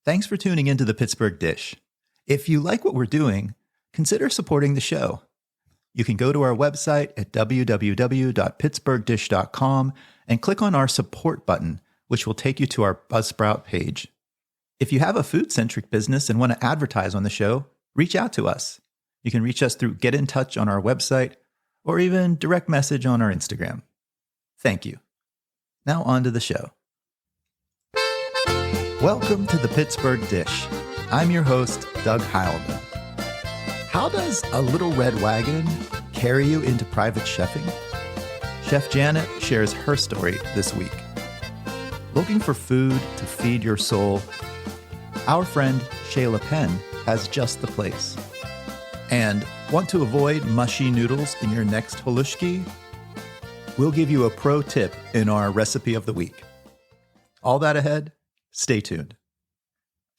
Thanks for tuning into the Pittsburgh Dish. If you like what we're doing, consider supporting the show. You can go to our website at www.pittsburghdish.com and click on our support button, which will take you to our Buzzsprout page. If you have a food-centric business and want to advertise on the show, reach out to us. You can reach us through Get in Touch on our website or even direct message on our Instagram. Thank you. Now on to the show. Welcome to the Pittsburgh Dish. I'm your host, Doug Heilman. How does a little red wagon carry you into private chefing? Chef Janet shares her story this week. Looking for food to feed your soul? Our friend Shayla Penn has just the place. And want to avoid mushy noodles in your next halushki? We'll give you a pro tip in our recipe of the week. All that ahead? Stay tuned.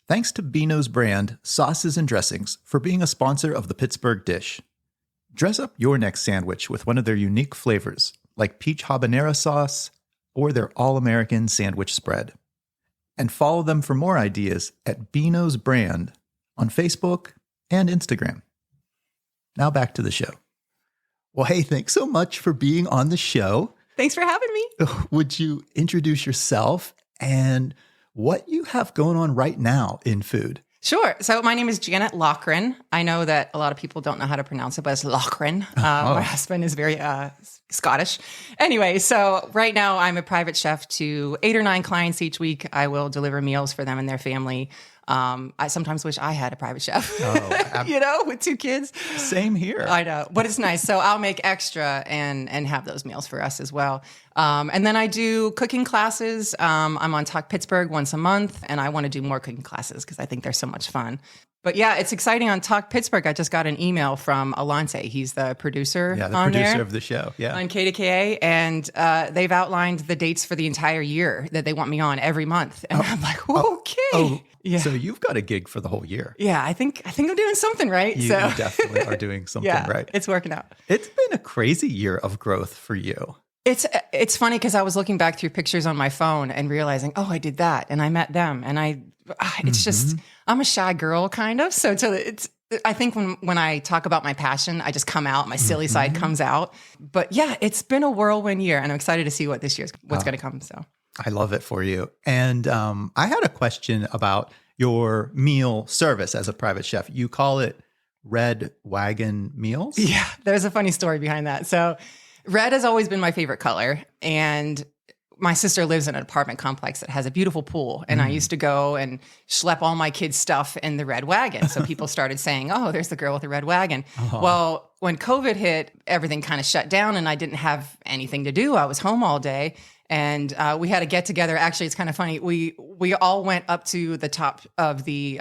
Thanks to Beano's brand, sauces and dressings, for being a sponsor of the Pittsburgh Dish. Dress up your next sandwich with one of their unique flavors, like peach habanero sauce or their all-American sandwich spread. And follow them for more ideas at Beano's brand on Facebook and Instagram. Now back to the show. Well, hey, thanks so much for being on the show. Thanks for having me. Would you introduce yourself and what you have going on right now in food? Sure. So my name is Janet Loughran. I know that a lot of people don't know how to pronounce it, but it's Loughran. My husband is very Scottish. Anyway, so right now I'm a private chef to 8 or 9 clients each week. I will deliver meals for them and their family. I sometimes wish I had a private chef, with 2 kids. Same here. I know, but it's nice. So I'll make extra and have those meals for us as well. And then I do cooking classes. I'm on Talk Pittsburgh once a month, and I want to do more cooking classes because I think they're so much fun. But yeah, it's exciting on Talk Pittsburgh. I just got an email from Alonce. He's the producer on producer of the show, on KDKA. And they've outlined the dates for the entire year that they want me on every month. And I'm like, okay. Yeah. So you've got a gig for the whole year. Yeah, I think I'm doing something right. You definitely are doing something right. It's working out. It's been a crazy year of growth for you. It's funny because I was looking back through pictures on my phone and realizing, I did that and I met them. And it's just, I'm a shy girl kind of. So I think when I talk about my passion, I just come out, my silly side comes out. But yeah, it's been a whirlwind year and I'm excited to see what's going to come. So I love it for you. And I had a question about your meal service as a private chef. You call it Red Wagon Meals? Yeah, there's a funny story behind that. So red has always been my favorite color. And my sister lives in an apartment complex that has a beautiful pool. And I used to go and schlep all my kids' stuff in the red wagon. So people started saying, there's the girl with the red wagon. Well, when COVID hit, everything kind of shut down and I didn't have anything to do. I was home all day. And we had a get together. Actually, it's kind of funny. We all went up to the top of the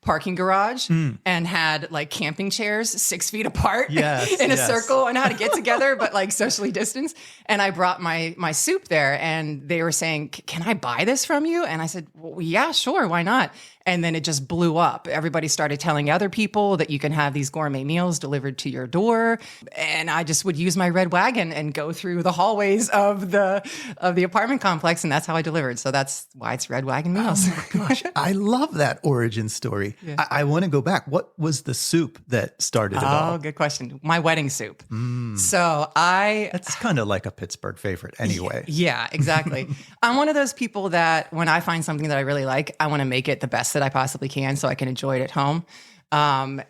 parking garage and had like camping chairs 6 feet apart in a circle and had a get together, but like socially distanced. And I brought my soup there and they were saying, can I buy this from you? And I said, well, yeah, sure. Why not? And then it just blew up. Everybody started telling other people that you can have these gourmet meals delivered to your door. And I just would use my red wagon and go through the hallways of the apartment complex. And that's how I delivered. So that's why it's Red Wagon Meals. Oh my gosh. I love that origin story. Yeah. I want to go back. What was the soup that started it all? Oh, good question. My wedding soup. So That's kind of like a Pittsburgh favorite anyway. Yeah, exactly. I'm one of those people that when I find something that I really like, I want to make it the best that I possibly can so I can enjoy it at home. I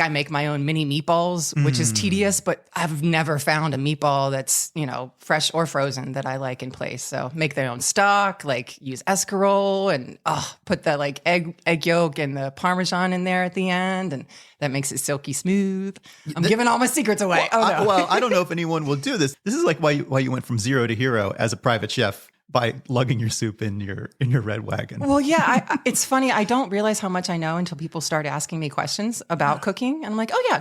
make my own mini meatballs, which is tedious, but I've never found a meatball that's, fresh or frozen that I like in place. So make their own stock, like use escarole and put the like egg yolk and the Parmesan in there at the end. And that makes it silky smooth. I'm giving all my secrets away. I don't know if anyone will do this. This is like why you went from zero to hero as a private chef. By lugging your soup in your red wagon. Well, yeah, it's funny. I don't realize how much I know until people start asking me questions about cooking. And I'm like, oh yeah,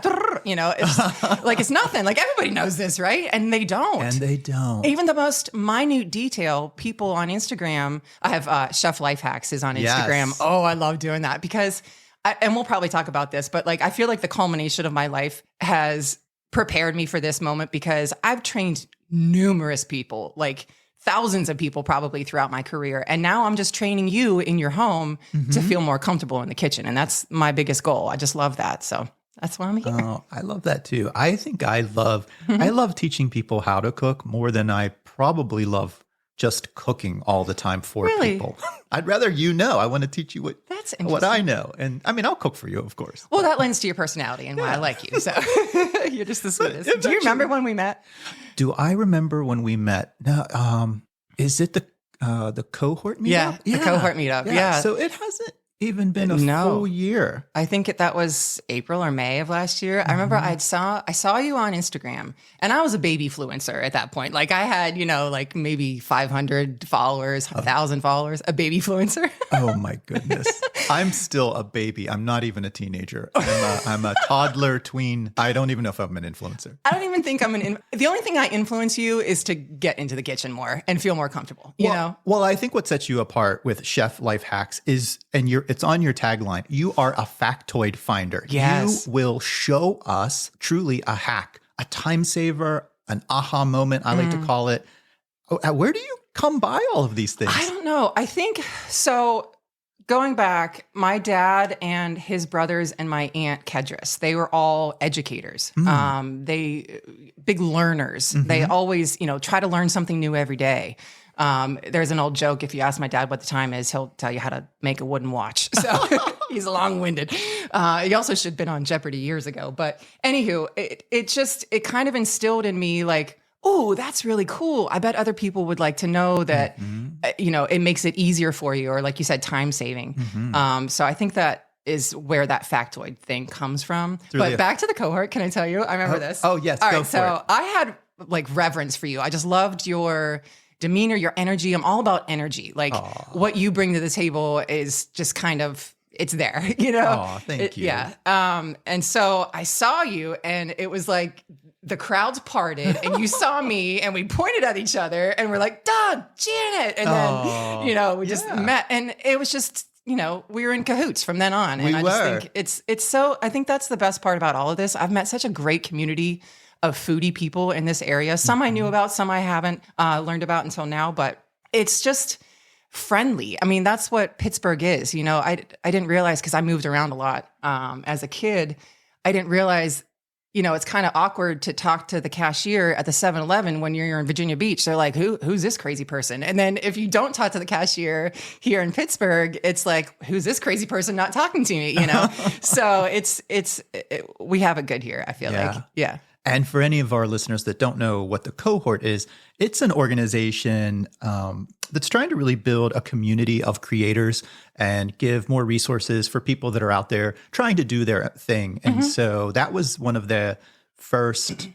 it's like, it's nothing. Like everybody knows this, right? And they don't. Even the most minute detail, people on Instagram, I have Chef Life Hacks is on Instagram. Yes. Oh, I love doing that because, and we'll probably talk about this, but like, I feel like the culmination of my life has prepared me for this moment because I've trained numerous people, like thousands of people probably throughout my career. And now I'm just training you in your home to feel more comfortable in the kitchen. And that's my biggest goal. I just love that. So that's why I'm here. Oh, I love that too. I think I love teaching people how to cook more than I probably love just cooking all the time for people. I'd rather I want to teach you what I know. And I mean, I'll cook for you, of course. Well, that lends to your personality and why I like you. So you're just the sweetest. Do you remember when we met? Do I remember when we met? No, is it the cohort meetup? Yeah, the cohort meetup. Yeah. So it hasn't even been a full year. I think that was April or May of last year. I remember I saw you on Instagram, and I was a baby fluencer at that point. Like I had, like maybe 500 followers, 1,000 followers, a baby fluencer. Oh my goodness. I'm still a baby. I'm not even a teenager. I'm a toddler, tween. I don't even know if I'm an influencer. I don't even think I'm the only thing I influence you is to get into the kitchen more and feel more comfortable, you know? Well, I think what sets you apart with Chef Life Hacks is, and it's on your tagline, you are a factoid finder. Yes. You will show us truly a hack, a time saver, an aha moment, I like to call it. Where do you come by all of these things? I don't know. I think so. Going back, my dad and his brothers and my aunt Kedris, they were all educators. They big learners. They always, try to learn something new every day. There's an old joke. If you ask my dad what the time is, he'll tell you how to make a wooden watch. So he's long-winded. He also should have been on Jeopardy years ago. But anywho, it kind of instilled in me like, oh, that's really cool. I bet other people would like to know that, it makes it easier for you, or like you said, time saving. So I think that is where that factoid thing comes from. But back to the cohort, can I tell you? I remember this. Oh, yes. All right. So I had like reverence for you. I just loved your demeanor, your energy. I'm all about energy. Like what you bring to the table is just kind of, it's there, Oh, thank you. Yeah. And so I saw you, and it was like the crowds parted, and you saw me, and we pointed at each other, and we're like, Doug, Janet. And then, we just met, and it was just, we were in cahoots from then on. And just think it's so, I think that's the best part about all of this. I've met such a great community of foodie people in this area. Some I knew about, some I haven't learned about until now, but it's just friendly. I mean, that's what Pittsburgh is. I didn't realize, because I moved around a lot as a kid. I didn't realize, it's kind of awkward to talk to the cashier at the 7-Eleven when you're in Virginia Beach. They're like, who's this crazy person? And then if you don't talk to the cashier here in Pittsburgh, it's like, who's this crazy person not talking to me? So we have it good here, I feel like. Yeah. And for any of our listeners that don't know what the cohort is, it's an organization that's trying to really build a community of creators and give more resources for people that are out there trying to do their thing. And so that was one of the first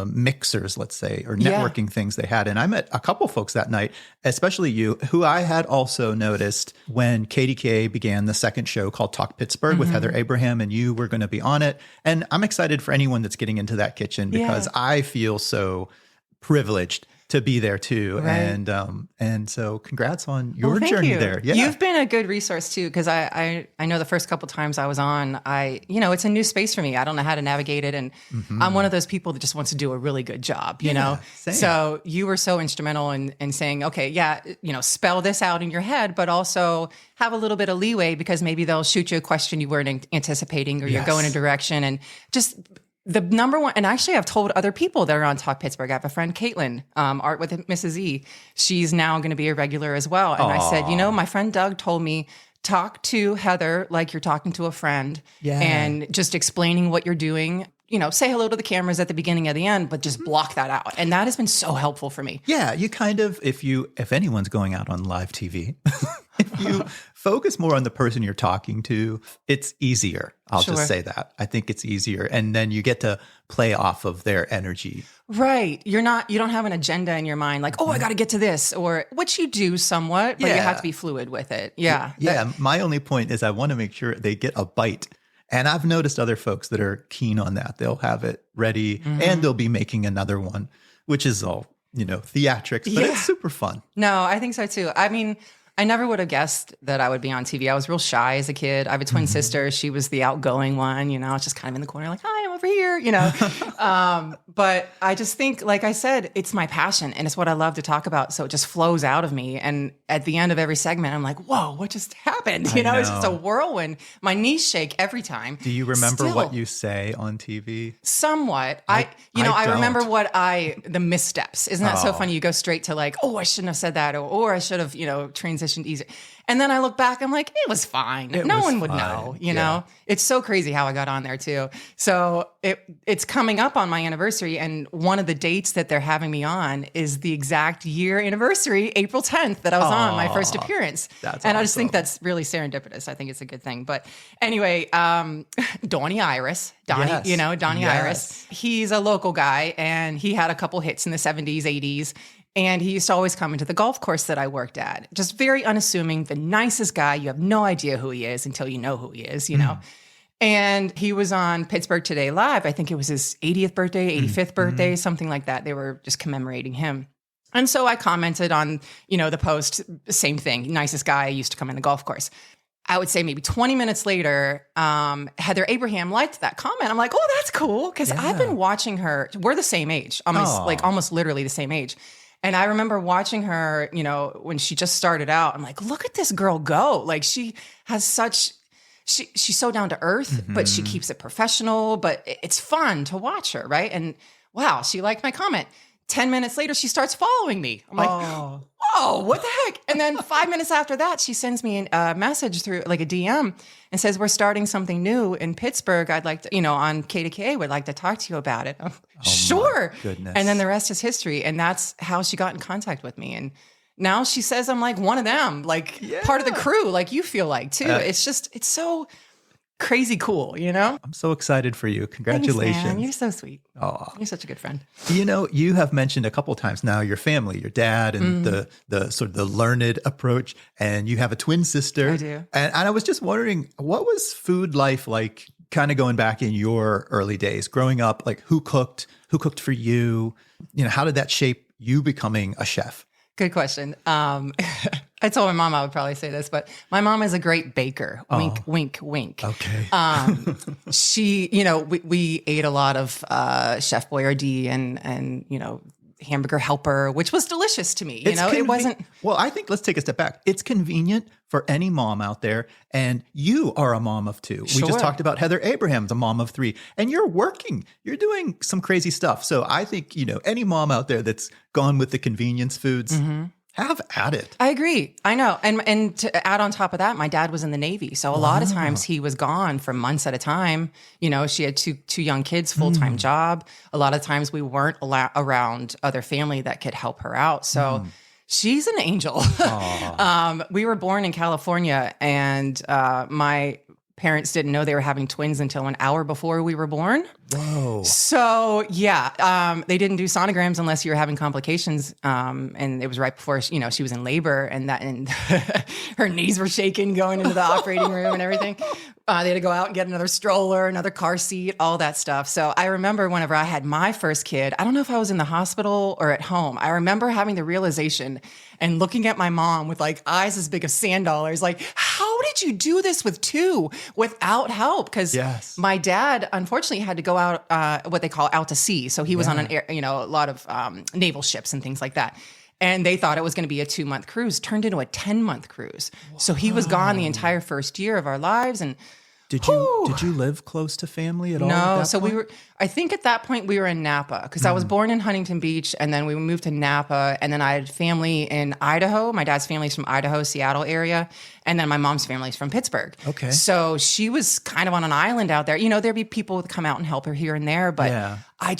mixers, let's say, or networking things they had. And I met a couple folks that night, especially you, who I had also noticed when KDKA began the second show called Talk Pittsburgh with Heather Abraham, and you were going to be on it. And I'm excited for anyone that's getting into that kitchen, because I feel so privileged to be there too. Right. And so congrats on your journey there. Yeah. You've been a good resource too, because I know the first couple times I was on, it's a new space for me. I don't know how to navigate it. And I'm one of those people that just wants to do a really good job, you know? Same. So you were so instrumental in saying, okay, spell this out in your head, but also have a little bit of leeway, because maybe they'll shoot you a question you weren't anticipating, or you're going a direction, and just the number one, and actually I've told other people that are on Talk Pittsburgh. I have a friend, Caitlin, Art with Mrs. E. She's now going to be a regular as well. And I said, my friend Doug told me, talk to Heather like you're talking to a friend, and just explaining what you're doing. Say hello to the cameras at the beginning and the end, but just block that out. And that has been so helpful for me. Yeah, you kind of, if anyone's going out on live TV, if you focus more on the person you're talking to, it's easier. I'll just say that. I think it's easier. And then you get to play off of their energy. Right. You don't have an agenda in your mind, like, I got to get to this, or which you do somewhat, but you have to be fluid with it. Yeah. Yeah. My only point is I want to make sure they get a bite. And I've noticed other folks that are keen on that. They'll have it ready and they'll be making another one, which is all, theatrics, but it's super fun. No, I think so too. I mean, I never would have guessed that I would be on TV. I was real shy as a kid. I have a twin sister. She was the outgoing one, you know, it's just kind of in the corner like, hi, I'm over here, you know. But I just think, like I said, it's my passion and it's what I love to talk about. So it just flows out of me. And at the end of every segment, I'm like, whoa, what just happened? You know, it's just a whirlwind. My knees shake every time. Do you remember what you say on TV? Somewhat. I remember the missteps. Isn't that so funny? You go straight to like, oh, I shouldn't have said that, or I should have, you know, transitioned easier. And then I look back, I'm like, it was fine. No one would know, you know? It's so crazy how I got on there too. So it's coming up on my anniversary. And one of the dates that they're having me on is the exact year anniversary, April 10th, that I was on my first appearance. I just think that's really serendipitous. I think it's a good thing. But anyway, Donnie Iris, you know, Donnie Iris, he's a local guy and he had a couple hits in the 70s, 80s. And he used to always come into the golf course that I worked at. Just very unassuming, the nicest guy. You have no idea who he is until you know who he is, you know. And he was on Pittsburgh Today Live. I think it was his 80th birthday, 85th birthday, something like that. They were just commemorating him. And so I commented on, you know, the post, same thing, nicest guy, used to come in the golf course. I would say maybe 20 minutes later, Heather Abraham liked that comment. I'm like, oh, that's cool. Because I've been watching her. We're the same age, almost literally the same age. And I remember watching her, you know, when she just started out, I'm like, look at this girl go. Like she has she's so down to earth, but she keeps it professional, but it's fun to watch her, right? And wow, she liked my comment. 10 minutes later, she starts following me. I'm like, whoa, what the heck? And then 5 minutes after that, she sends me a message through like a DM and says, we're starting something new in Pittsburgh. I'd like to, you know, on KDKA, would like to talk to you about it. Sure. Goodness. And then the rest is history. And that's how she got in contact with me. And now she says I'm like one of them, like part of the crew, like you feel like too. It's so crazy cool, you know? I'm so excited for you. Congratulations. Thanks, man. You're so sweet. Oh, you're such a good friend. You know, you have mentioned a couple of times now your family, your dad, and the sort of the learned approach, and you have a twin sister. I do. And I was just wondering, what was food life like kind of going back in your early days, growing up? Like who cooked for you? You know, how did that shape you becoming a chef? Good question. I told my mom I would probably say this, but my mom is a great baker. Wink, wink, wink. Okay. She, you know, we ate a lot of Chef Boyardee and you know, hamburger helper, which was delicious to me. You know, it wasn't. Well, I think let's take a step back. It's convenient for any mom out there. And you are a mom of two. Sure. We just talked about Heather Abraham's a mom of three. And you're working. You're doing some crazy stuff. So I think, you know, any mom out there that's gone with the convenience foods, have at it. I agree. I know. And to add on top of that, my dad was in the Navy. So a lot of times he was gone for months at a time. You know, she had two young kids, full-time job. A lot of times we weren't around other family that could help her out. So she's an angel. We were born in California and my parents didn't know they were having twins until an hour before we were born. Whoa. So they didn't do sonograms unless you were having complications. And it was right before, you know, she was in labor and her knees were shaking going into the operating room and everything. They had to go out and get another stroller, another car seat, all that stuff. So I remember whenever I had my first kid, I don't know if I was in the hospital or at home. I remember having the realization and looking at my mom with like eyes as big as sand dollars, like, how did you do this with two without help? Because my dad, unfortunately, had to go out, what they call out to sea. So he was on a lot of naval ships and things like that. And they thought it was going to be a 2-month cruise, turned into a 10-month cruise. Whoa. So he was gone the entire first year of our lives. And did you live close to family at all? No. So I think at that point we were in Napa because I was born in Huntington Beach and then we moved to Napa and then I had family in Idaho. My dad's family's from Idaho, Seattle area. And then my mom's family's from Pittsburgh. Okay. So she was kind of on an island out there. You know, there'd be people that come out and help her here and there, but I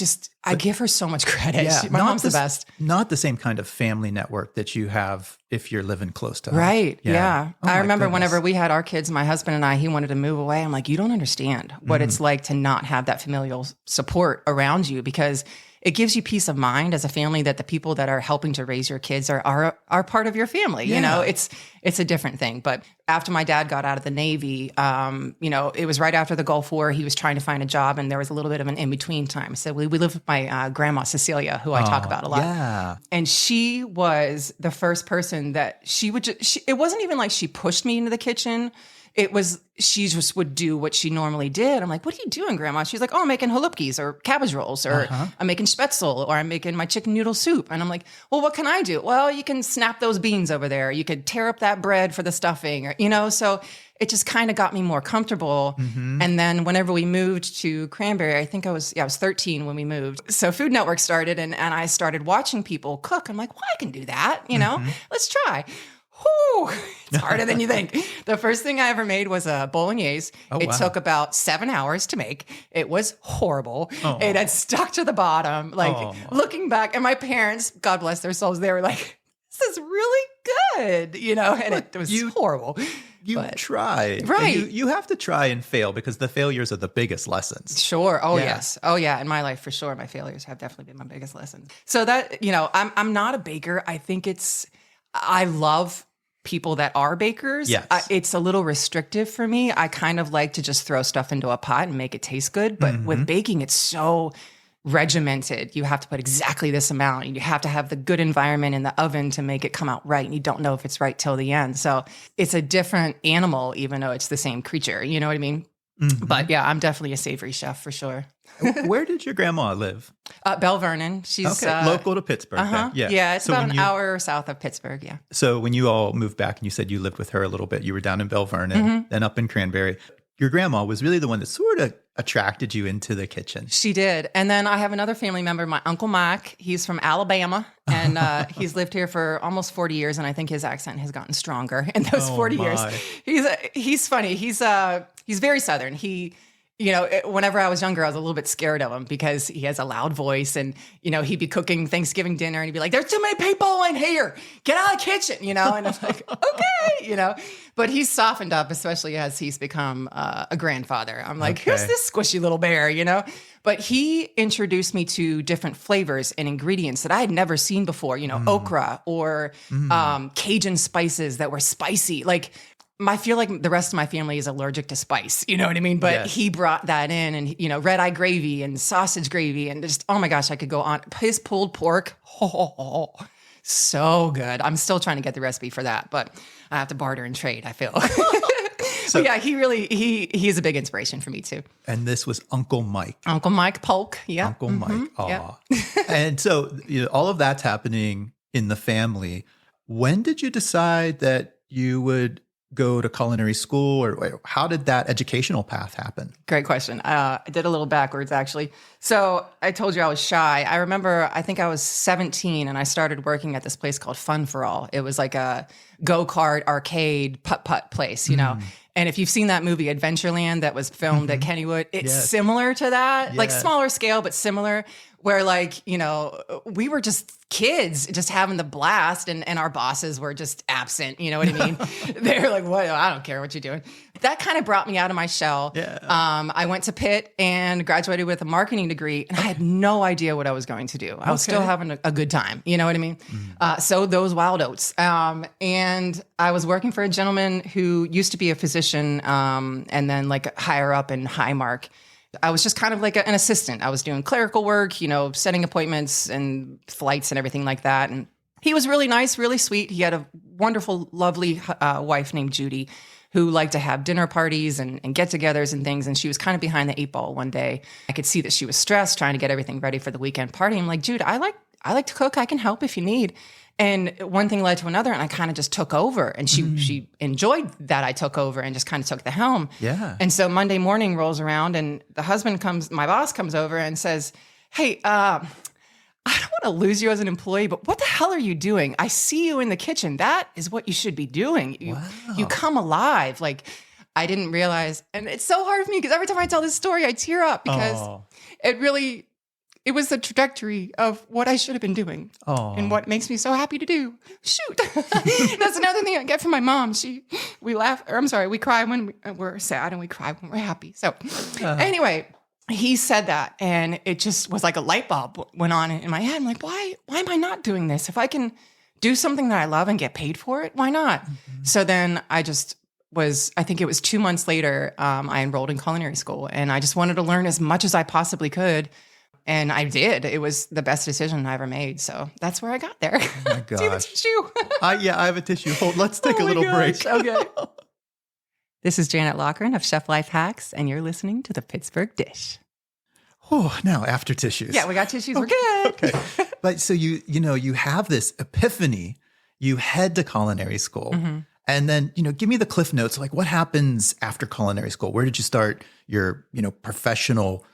give her so much credit. Yeah, my mom's the best. Not the same kind of family network that you have if you're living close to her. Right. Yeah. Oh, I remember whenever we had our kids, my husband and I, he wanted to move away. I'm like, you don't understand what it's like to not have that familial support around you because it gives you peace of mind as a family that the people that are helping to raise your kids are part of your family. Yeah. You know, it's a different thing. But after my dad got out of the Navy, you know, it was right after the Gulf War. He was trying to find a job, and there was a little bit of an in-between time. So we lived with my grandma, Cecilia, who I talk about a lot. Yeah. And she was the first person that it wasn't even like she pushed me into the kitchen. It was, she just would do what she normally did. I'm like, what are you doing, Grandma? She's like, oh, I'm making halupkis or cabbage rolls, or I'm making spätzle, or I'm making my chicken noodle soup. And I'm like, well, what can I do? Well, you can snap those beans over there. You could tear up that bread for the stuffing, or, you know, so it just kind of got me more comfortable. And then whenever we moved to Cranberry, I think I was 13 when we moved. So Food Network started, and I started watching people cook. I'm like, well, I can do that, you know, let's try. Whew, it's harder than you think. The first thing I ever made was a bolognese. It took about 7 hours to make. It was horrible. It had stuck to the bottom. Like looking back, and my parents, God bless their souls, they were like, this is really good, you know, and it was horrible. You tried. Right. You have to try and fail, because the failures are the biggest lessons. Sure. Oh, yes. Oh, yeah. In my life, for sure, my failures have definitely been my biggest lessons. So that, you know, I'm not a baker. I think I love people that are bakers. Yes. It's a little restrictive for me. I kind of like to just throw stuff into a pot and make it taste good. But with baking, it's so regimented. You have to put exactly this amount, and you have to have the good environment in the oven to make it come out right. And you don't know if it's right till the end. So it's a different animal, even though it's the same creature. You know what I mean? But yeah, I'm definitely a savory chef for sure. Where did your grandma live? Belle Vernon. She's local to Pittsburgh. Then. Yeah, it's about an hour south of Pittsburgh. Yeah. So when you all moved back, and you said you lived with her a little bit, you were down in Belle Vernon, then up in Cranberry. Your grandma was really the one that sort of attracted you into the kitchen. She did. And then I have another family member, my Uncle Mike. He's from Alabama, and he's lived here for almost 40 years, and I think his accent has gotten stronger in those 40 years. He's funny. He's very Southern. You know, whenever I was younger, I was a little bit scared of him because he has a loud voice, and, you know, he'd be cooking Thanksgiving dinner and he'd be like, there's too many people in here. Get out of the kitchen, you know? And I'm like, okay, you know, but he's softened up, especially as he's become a grandfather. I'm like, who's this squishy little bear, you know? But he introduced me to different flavors and ingredients that I had never seen before, you know, okra or Cajun spices that were spicy. Like, I feel like the rest of my family is allergic to spice, you know what I mean? But he brought that in, and, you know, red eye gravy and sausage gravy, and just, oh my gosh, I could go on. His pulled pork, so good. I'm still trying to get the recipe for that, but I have to barter and trade, I feel. So yeah, he's a big inspiration for me too. And this was Uncle Mike. Uncle Mike Polk, yeah. Uncle Mike, And so, you know, all of that's happening in the family. When did you decide that you would go to culinary school, or how did that educational path happen? Great question. I did a little backwards, actually. So I told you I was shy. I remember, I think I was 17, and I started working at this place called Fun for All. It was like a go-kart arcade putt-putt place, you know? And if you've seen that movie Adventureland that was filmed at Kennywood, it's similar to that, like smaller scale, but similar, where, like, you know, we were just kids just having the blast, and our bosses were just absent. You know what I mean? They're like, what? I don't care what you're doing. That kind of brought me out of my shell. Yeah. I went to Pitt and graduated with a marketing degree, and I had no idea what I was going to do. I was still having a good time. You know what I mean? So those wild oats. And I was working for a gentleman who used to be a physician, and then like higher up in Highmark. I was just kind of like an assistant. I was doing clerical work, you know, setting appointments and flights and everything like that. And he was really nice, really sweet. He had a wonderful, lovely wife named Judy, who liked to have dinner parties and get-togethers and things. And she was kind of behind the 8 ball one day. I could see that she was stressed, trying to get everything ready for the weekend party. I'm like, Jude, I like to cook. I can help if you need. And one thing led to another, and I kind of just took over. And she enjoyed that I took over and just kind of took the helm. Yeah. And so Monday morning rolls around, and my boss comes over and says, hey, I don't want to lose you as an employee, but what the hell are you doing? I see you in the kitchen. That is what you should be doing. You come alive. Like, I didn't realize. And it's so hard for me because every time I tell this story, I tear up because it was the trajectory of what I should have been doing and what makes me so happy to do. Shoot. That's another thing I get from my mom. We cry when we're sad, and we cry when we're happy. So anyway, he said that, and it just was like a light bulb went on in my head. I'm like, why am I not doing this? If I can do something that I love and get paid for it, why not? So then I think it was 2 months later, I enrolled in culinary school, and I just wanted to learn as much as I possibly could. And I did. It was the best decision I ever made. So that's where I got there. Oh my gosh. Do you have a tissue? Yeah, I have a tissue. Let's take a little break. Okay. This is Janet Loughran of Chef Life Hacks, and you're listening to the Pittsburgh Dish. Oh, now after tissues. Yeah, we got tissues. We're good. Okay. But so you have this epiphany. You head to culinary school. And then, give me the cliff notes. Like, what happens after culinary school? Where did you start your, professional,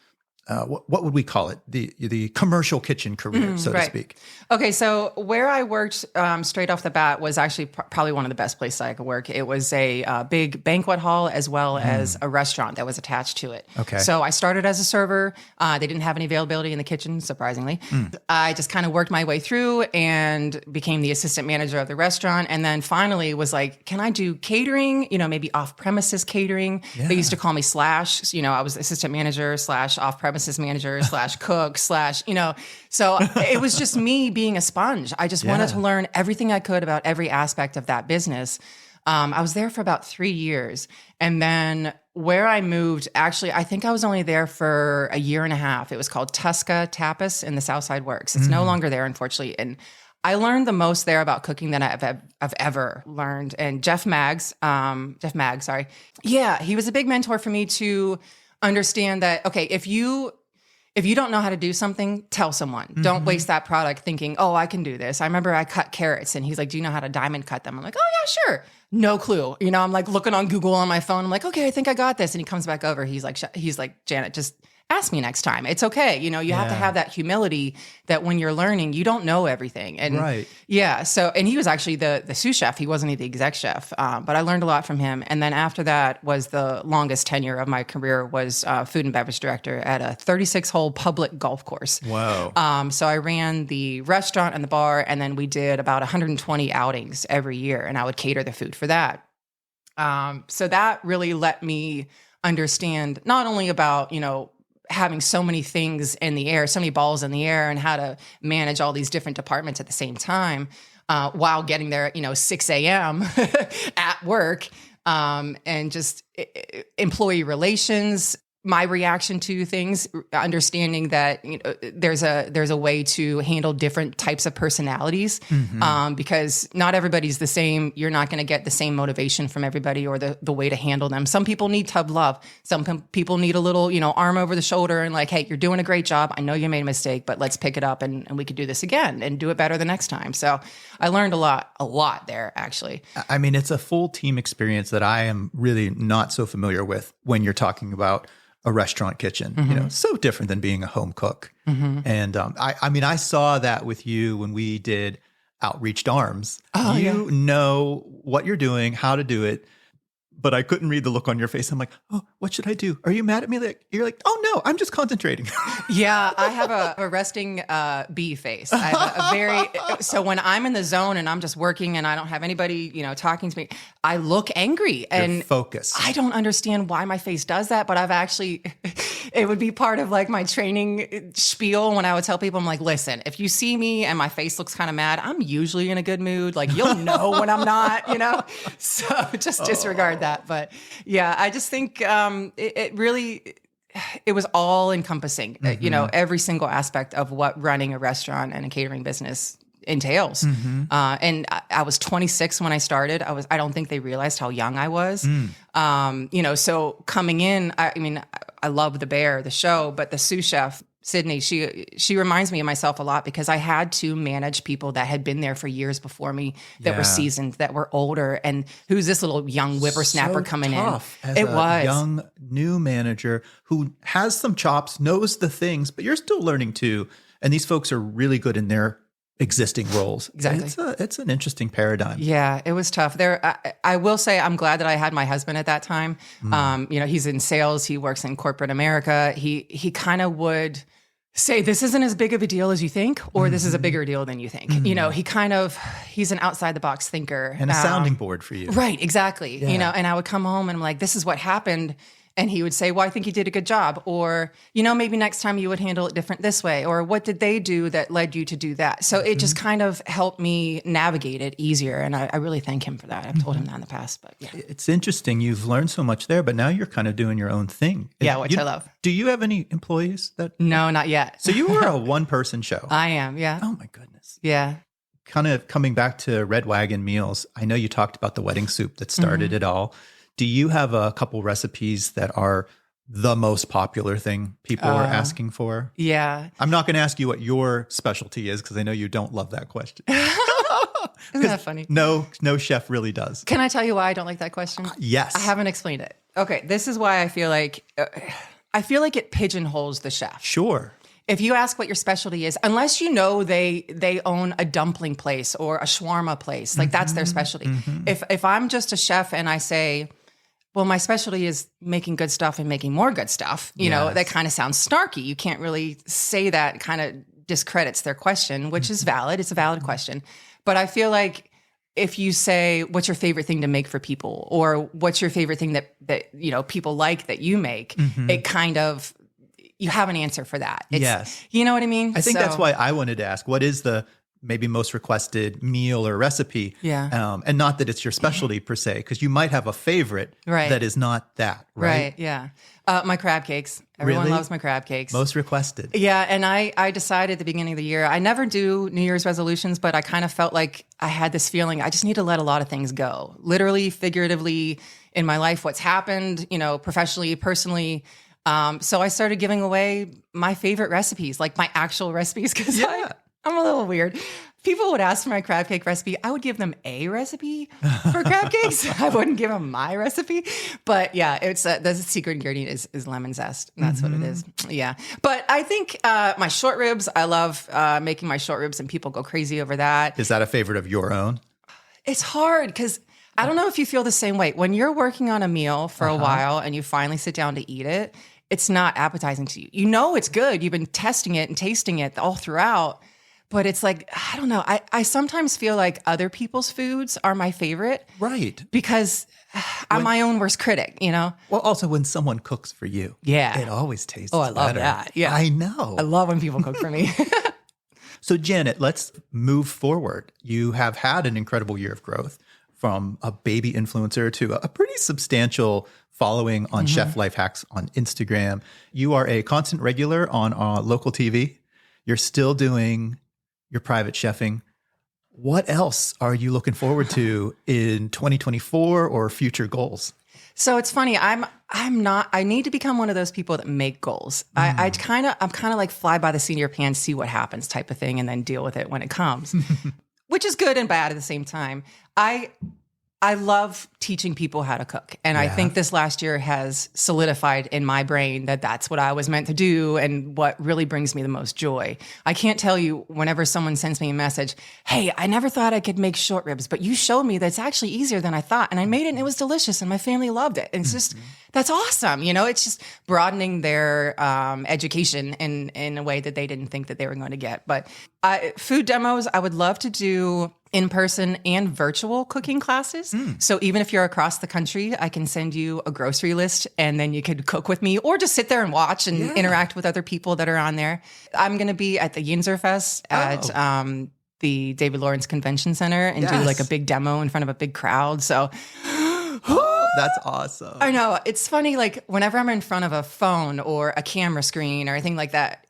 what would we call it? The commercial kitchen career, so to speak. Okay, so where I worked straight off the bat was actually probably one of the best places I could work. It was a big banquet hall as well as a restaurant that was attached to it. Okay. So I started as a server. They didn't have any availability in the kitchen, surprisingly. I just kind of worked my way through and became the assistant manager of the restaurant. And then finally was like, can I do catering? Maybe off-premises catering. Yeah. They used to call me Slash. I was assistant manager / off-premises manager / cook / so it was just me being a sponge. I just wanted to learn everything I could about every aspect of that business. I was there for about 3 years. And then where I moved, actually, I think I was only there for a year and a half. It was called Tusca Tapas in the Southside Works. It's no longer there, unfortunately. And I learned the most there about cooking that I've ever learned. And Jeff Maggs, yeah, he was a big mentor for me to understand that, okay, if you don't know how to do something, tell someone. Don't waste that product thinking, oh, I can do this. I remember I cut carrots and he's like, do you know how to diamond cut them? I'm like, oh yeah, sure. No clue. I'm like looking on Google on my phone. I'm like, okay, I think I got this. And he comes back over. He's like, Janet, just ask me next time. It's okay. You have to have that humility that when you're learning, you don't know everything. And right. Yeah. So, and he was actually the sous chef. He wasn't the exec chef, but I learned a lot from him. And then after that was the longest tenure of my career was food and beverage director at a 36-hole public golf course. Wow. So I ran the restaurant and the bar, and then we did about 120 outings every year, and I would cater the food for that. So that really let me understand not only about, having so many things in the air, so many balls in the air, and how to manage all these different departments at the same time while getting there, 6 a.m. at work, and just employee relations, my reaction to things, understanding that there's a way to handle different types of personalities, because not everybody's the same. You're not going to get the same motivation from everybody or the way to handle them. Some people need tough love. Some people need a little arm over the shoulder and like, hey, you're doing a great job. I know you made a mistake, but let's pick it up and we could do this again and do it better the next time. So I learned a lot there, actually. I mean, it's a full team experience that I am really not so familiar with when you're talking about a restaurant kitchen, so different than being a home cook. And I saw that with you when we did Outreached Arms. You know what you're doing, how to do it, but I couldn't read the look on your face. I'm like, oh, what should I do? Are you mad at me? You're like, oh no, I'm just concentrating. Yeah, I have a resting bee face. I have so when I'm in the zone and I'm just working and I don't have anybody, talking to me, I look angry and focus. I don't understand why my face does that, but it would be part of like my training spiel when I would tell people, I'm like, listen, if you see me and my face looks kind of mad, I'm usually in a good mood. Like you'll know when I'm not, so just disregard that. But yeah, I just think it really, it was all encompassing, every single aspect of what running a restaurant and a catering business entails. And I was 26 when I started. I don't think they realized how young I was. So coming in, I love the show, but the sous chef, Sydney, she reminds me of myself a lot because I had to manage people that had been there for years before me, that were seasoned, that were older, and who's this little young whippersnapper coming in? As a young new manager who has some chops, knows the things, but you're still learning too. And these folks are really good in their existing roles. Exactly. It's an interesting paradigm. Yeah, it was tough. I will say I'm glad that I had my husband at that time. He's in sales. He works in corporate America. He kind of would say, this isn't as big of a deal as you think, or this is a bigger deal than you think. He's an outside the box thinker. And a sounding board for you. Right, exactly. Yeah. And I would come home and I'm like, this is what happened. And he would say, well, I think you did a good job. Or, maybe next time you would handle it different this way. Or what did they do that led you to do that? So it just kind of helped me navigate it easier. And I really thank him for that. I've told him that in the past, but yeah. It's interesting. You've learned so much there, but now you're kind of doing your own thing. Yeah, which I love. Do you have any employees that? No, not yet. So you were a one-person show. I am, yeah. Oh my goodness. Yeah. Kind of coming back to Red Wagon meals, I know you talked about the wedding soup that started it all. Do you have a couple recipes that are the most popular thing people are asking for? Yeah. I'm not going to ask you what your specialty is because I know you don't love that question. Isn't that funny? No chef really does. Can I tell you why I don't like that question? Yes. I haven't explained it. Okay, this is why I feel like it pigeonholes the chef. Sure. If you ask what your specialty is, unless they own a dumpling place or a shawarma place, like that's their specialty. If I'm just a chef and I say, well, my specialty is making good stuff and making more good stuff, you know, that kind of sounds snarky. You can't really say that. It kind of discredits their question, which is valid. It's a valid question. But I feel like if you say, what's your favorite thing to make for people? Or what's your favorite thing that people like that you make? It kind of, you have an answer for that. Yes. You know what I mean? I think that's why I wanted to ask, what is the maybe most requested meal or recipe? Yeah. And not that it's your specialty per se, because you might have a favorite that is not that, right? Right, yeah. My crab cakes. Everyone loves my crab cakes. Most requested. Yeah, and I decided at the beginning of the year, I never do New Year's resolutions, but I kind of felt like I had this feeling, I just need to let a lot of things go. Literally, figuratively, in my life, what's happened, professionally, personally. So I started giving away my favorite recipes, like my actual recipes, because I'm a little weird. People would ask for my crab cake recipe. I would give them a recipe for crab cakes. I wouldn't give them my recipe. But yeah, it's the secret ingredient is lemon zest. That's what it is. Yeah. But I think my short ribs, I love making my short ribs and people go crazy over that. Is that a favorite of your own? It's hard because I don't know if you feel the same way. When you're working on a meal for a while and you finally sit down to eat it, it's not appetizing to you. You know it's good. You've been testing it and tasting it all throughout. But it's like, I don't know. I sometimes feel like other people's foods are my favorite. Right. Because I'm my own worst critic, Well, also when someone cooks for you. Yeah. It always tastes better. Oh, I love better. that. Yeah. I know. I love when people cook for me. So Janet, let's move forward. You have had an incredible year of growth from a baby influencer to a pretty substantial following on Chef Life Hacks on Instagram. You are a constant regular on local TV. You're still doing your private chefing. What else are you looking forward to in 2024 or future goals? So it's funny. I need to become one of those people that make goals. I'm kind of like fly by the seat of your pants, see what happens type of thing, and then deal with it when it comes, which is good and bad at the same time. I love teaching people how to cook. And I think this last year has solidified in my brain that that's what I was meant to do and what really brings me the most joy. I can't tell you whenever someone sends me a message, hey, I never thought I could make short ribs, but you showed me that it's actually easier than I thought. And I made it and it was delicious and my family loved it. And it's just, that's awesome. It's just broadening their education in a way that they didn't think that they were going to get. But food demos, I would love to do in-person and virtual cooking classes. So even if you're across the country, I can send you a grocery list and then you could cook with me or just sit there and watch and interact with other people that are on there. I'm going to be at the Yinzer Fest at the David Lawrence Convention Center and do like a big demo in front of a big crowd. So that's awesome. I know. It's funny, like whenever I'm in front of a phone or a camera screen or anything like that,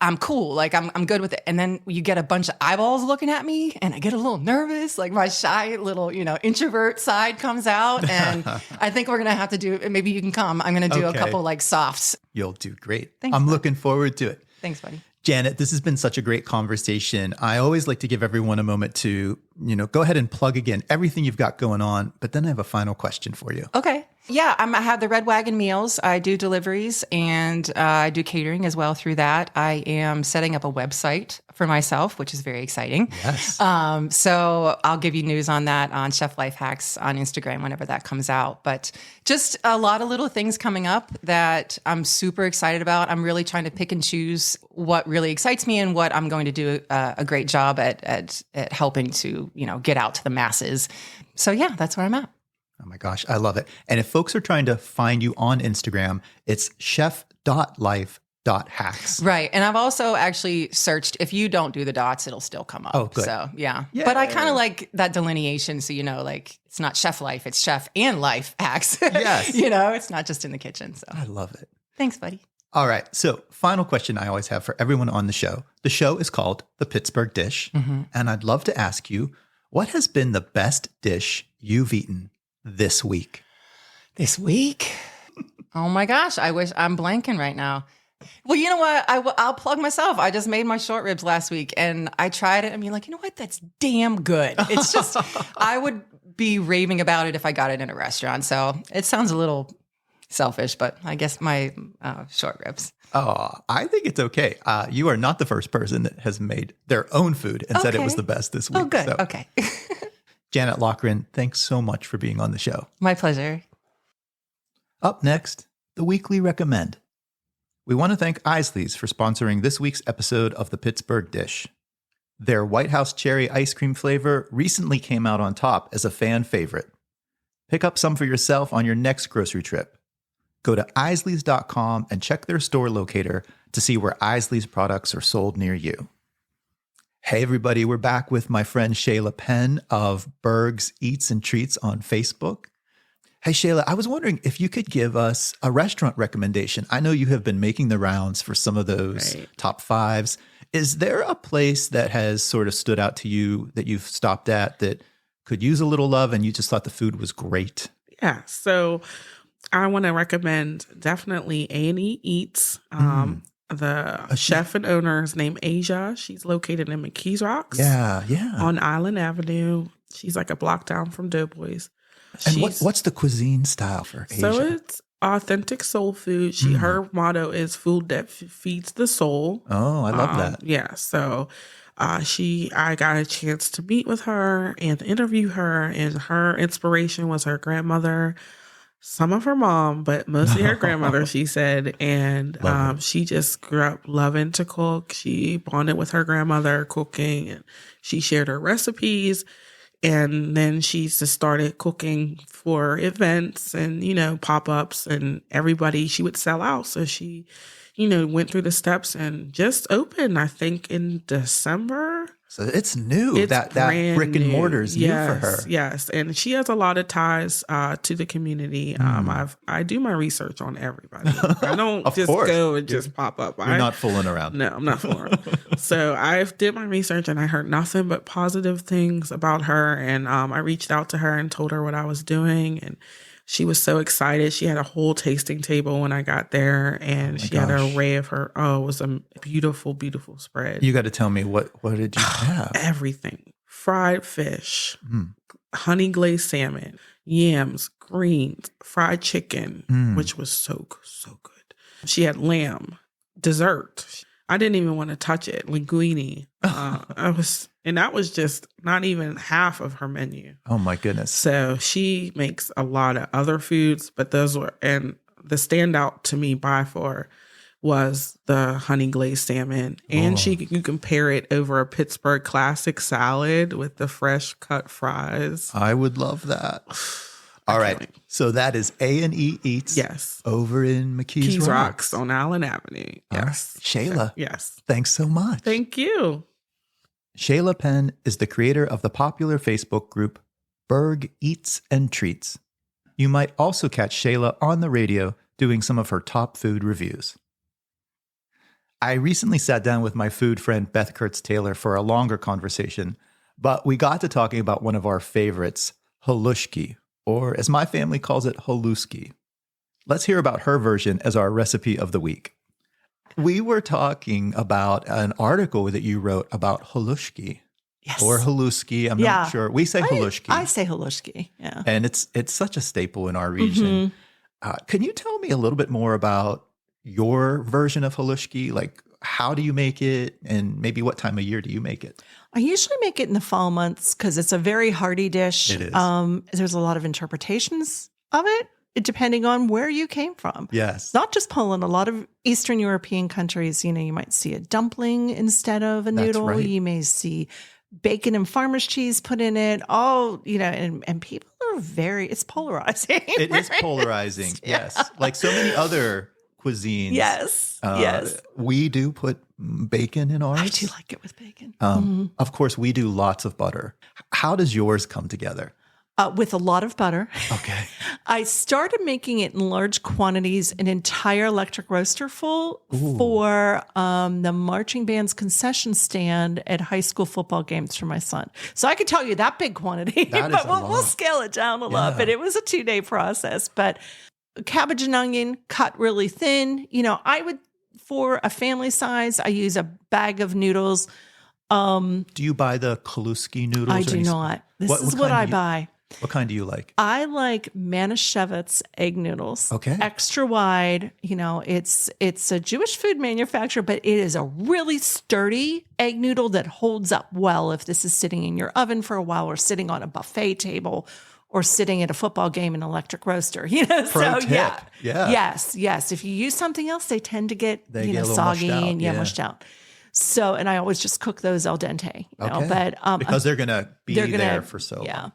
I'm cool. Like I'm good with it. And then you get a bunch of eyeballs looking at me and I get a little nervous. Like my shy little, introvert side comes out. And I think we're going to have to do, maybe you can come. I'm going to do a couple like softs. You'll do great. Thanks, I'm looking forward to it. Thanks, buddy. Janet, this has been such a great conversation. I always like to give everyone a moment to, go ahead and plug again everything you've got going on. But then I have a final question for you. Okay. Yeah, I have the Red Wagon meals. I do deliveries and I do catering as well through that. I am setting up a website for myself, which is very exciting. Yes. So I'll give you news on that on Chef Life Hacks on Instagram whenever that comes out. But just a lot of little things coming up that I'm super excited about. I'm really trying to pick and choose what really excites me and what I'm going to do a great job at helping to, get out to the masses. So yeah, that's where I'm at. Oh my gosh, I love it. And if folks are trying to find you on Instagram, it's chef.life.hacks. Right. And I've also actually searched, if you don't do the dots, it'll still come up. Oh, good. So, yeah. Yay. But I kind of like that delineation. So, like it's not chef life, it's chef and life hacks. Yes. It's not just in the kitchen. So I love it. Thanks, buddy. All right. So, final question I always have for everyone on the show. The show is called The Pittsburgh Dish. Mm-hmm. And I'd love to ask you, what has been the best dish you've eaten this week? This week? Oh my gosh. I wish I'm blanking right now. Well, you know what? I'll plug myself. I just made my short ribs last week and I tried it. I mean, you know what? That's damn good. It's just, I would be raving about it if I got it in a restaurant. So it sounds a little selfish, but I guess my short ribs. Oh, I think it's okay. You are not the first person that has made their own food and said it was the best this week. Oh, good. So. Okay. Janet Loughran, thanks so much for being on the show. My pleasure. Up next, the Weekly Recommend. We want to thank Isley's for sponsoring this week's episode of the Pittsburgh Dish. Their White House cherry ice cream flavor recently came out on top as a fan favorite. Pick up some for yourself on your next grocery trip. Go to isleys.com and check their store locator to see where Isley's products are sold near you. Hey everybody, we're back with my friend Shayla Penn of Berg's Eats and Treats on Facebook. Hey Shayla, I was wondering if you could give us a restaurant recommendation. I know you have been making the rounds for some of those top fives. Is there a place that has sort of stood out to you that you've stopped at that could use a little love and you just thought the food was great? Yeah, so I want to recommend definitely A&E Eatz. The chef and owner is named Asia. She's located in McKees Rocks. Yeah. On Island Avenue. She's like a block down from Doughboys. And what's the cuisine style for Asia? So it's authentic soul food. Her motto is food that feeds the soul. Oh, I love that. Yeah. So I got a chance to meet with her and interview her, and her inspiration was her grandmother, some of her mom, but mostly her grandmother, she said. And she just grew up loving to cook. She bonded with her grandmother cooking, and she shared her recipes. And then she just started cooking for events and, pop-ups, and everybody, she would sell out. So she, went through the steps and just opened, I think, in December. So it's new. It's that brick and mortar is new for her. Yes. And she has a lot of ties to the community. I do my research on everybody. I don't just go and just pop up. You're not fooling around. No, I'm not fooling around. So I did my research and I heard nothing but positive things about her. And I reached out to her and told her what I was doing. And she was so excited. She had a whole tasting table when I got there, and she had an array of her. Oh, it was a beautiful, beautiful spread. You got to tell me, what did you have? Everything. Fried fish, honey glazed salmon, yams, greens, fried chicken, which was so good. She had lamb, dessert. I didn't even want to touch it. Linguine. And that was just not even half of her menu. Oh my goodness. So she makes a lot of other foods, but those were, and the standout to me by far was the honey glazed salmon. And you compare it over a Pittsburgh classic salad with the fresh cut fries. I would love that. All right. So that is A&E Eatz. Yes. Over in McKees Rocks on Island Avenue. Yes. Shayla. Yes. Thanks so much. Thank you. Shayla Penn is the creator of the popular Facebook group Berg Eats and Treats. You might also catch Shayla on the radio doing some of her top food reviews. I recently sat down with my food friend Beth Kurtz-Taylor for a longer conversation, but we got to talking about one of our favorites, halushki, or as my family calls it, halushki. Let's hear about her version as our recipe of the week. We were talking about an article that you wrote about halushki. Yes. Or halushki. I'm not sure. We say halushki. I say halushki, yeah. And it's such a staple in our region. Can you tell me a little bit more about your version of halushki? Like, how do you make it? And maybe what time of year do you make it? I usually make it in the fall months because it's a very hearty dish. It is. There's a lot of interpretations of it, depending on where you came from. Yes. Not just Poland. A lot of Eastern European countries, you might see a dumpling instead of a noodle. Right. You may see bacon and farmer's cheese put in it. All, and people it's polarizing. It is polarizing. Yes. Like so many other cuisines. Yes. Yes. We do put bacon in ours. I do like it with bacon. Of course, we do lots of butter. How does yours come together? With a lot of butter. Okay. I started making it in large quantities, an entire electric roaster full for the marching band's concession stand at high school football games for my son. So I could tell you that big quantity, That is but a we'll lot. scale it down a lot. But it was a 2-day process. But cabbage and onion cut really thin. I would, for a family size, I use a bag of noodles. Do you buy the halushki noodles? I do not. This is what I buy. What kind do you like? I like Manischewitz egg noodles. Okay. Extra wide. It's a Jewish food manufacturer, but it is a really sturdy egg noodle that holds up well if this is sitting in your oven for a while or sitting on a buffet table or sitting at a football game in an electric roaster. Pro tip. Yeah. Yeah. If you use something else, they tend to get They get a little soggy mushed out, and mushed out. So, and I always just cook those al dente. Okay. But because they're going to be there for so long. Yeah.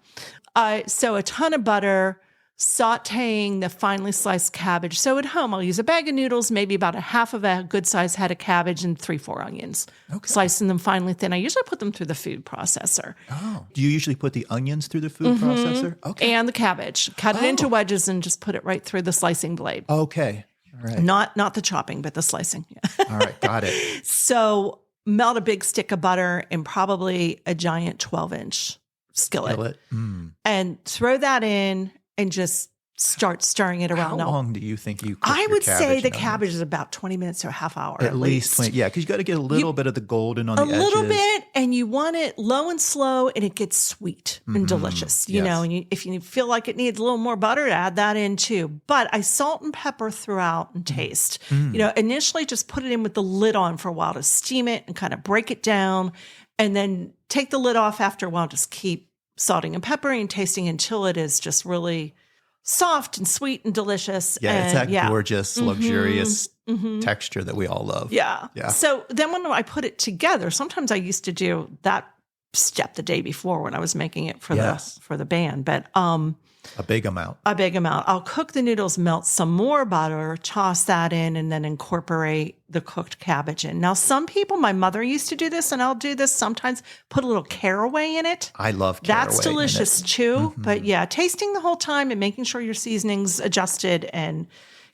So a ton of butter, sauteing the finely sliced cabbage. So at home, I'll use a bag of noodles, maybe about a half of a good sized head of cabbage and 3-4 onions. Okay. Slicing them finely thin. I usually put them through the food processor. Oh. Do you usually put the onions through the food processor? Okay. And the cabbage. Cut it into wedges and just put it right through the slicing blade. Okay. All right. Not the chopping, but the slicing. All right. Got it. So melt a big stick of butter in probably a giant 12-inch skillet. And throw that in and just start stirring it around. How long do you think you cook I your would say the and cabbage is about 20 minutes to a half hour. at least 20. Yeah, because you got to get a little bit of the golden on the edges. A little bit, and you want it low and slow, and it gets sweet and delicious. You know, and if you feel like it needs a little more butter, add that in too. But I salt and pepper throughout and taste. Initially just put it in with the lid on for a while to steam it and kind of break it down, and then take the lid off after a while. Just keep salting and peppering and tasting until it is just really soft and sweet and delicious. Yeah, and, it's that gorgeous, luxurious texture that we all love. Yeah. Yeah. So then when I put it together, sometimes I used to do that step the day before when I was making it for the band. But a big amount. I'll cook the noodles, melt some more butter, toss that in, and then incorporate the cooked cabbage in. Now, some people, my mother used to do this, and I'll do this sometimes, put a little caraway in it. I love caraway. That's delicious too. But yeah, tasting the whole time and making sure your seasoning's adjusted. And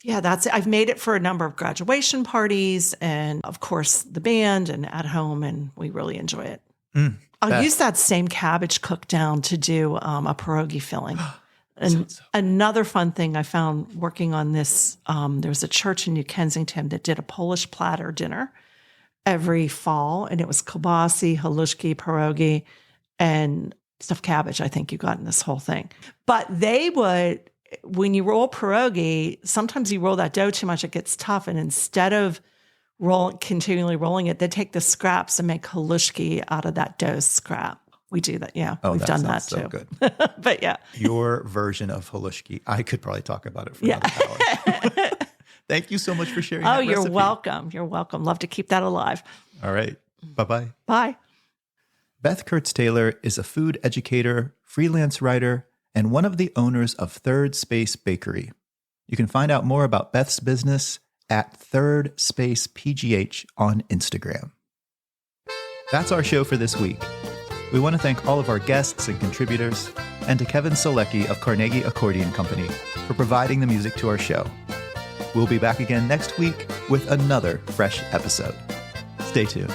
yeah, that's it. I've made it for a number of graduation parties and, of course, the band and at home, and we really enjoy it. I'll use that same cabbage cooked down to do a pierogi filling. And another fun thing I found working on this, there was a church in New Kensington that did a Polish platter dinner every fall, and it was kielbasi, halushki, pierogi, and stuffed cabbage. I think you got in this whole thing. But they would, when you roll pierogi, sometimes you roll that dough too much, it gets tough, and instead of continually rolling it, they take the scraps and make halushki out of that dough scrap. We do that. Yeah. We've done that too. So good. But yeah. Your version of halushki. I could probably talk about it for another hour. Thank you so much for sharing that you're recipe. welcome. You're welcome. Love to keep that alive. All right. Bye-bye. Bye. Beth Kurtz-Taylor is a food educator, freelance writer, and one of the owners of Third Space Bakery. You can find out more about Beth's business at Third Space PGH on Instagram. That's our show for this week. We want to thank all of our guests and contributors, and to Kevin Solecki of Carnegie Accordion Company for providing the music to our show. We'll be back again next week with another fresh episode. Stay tuned.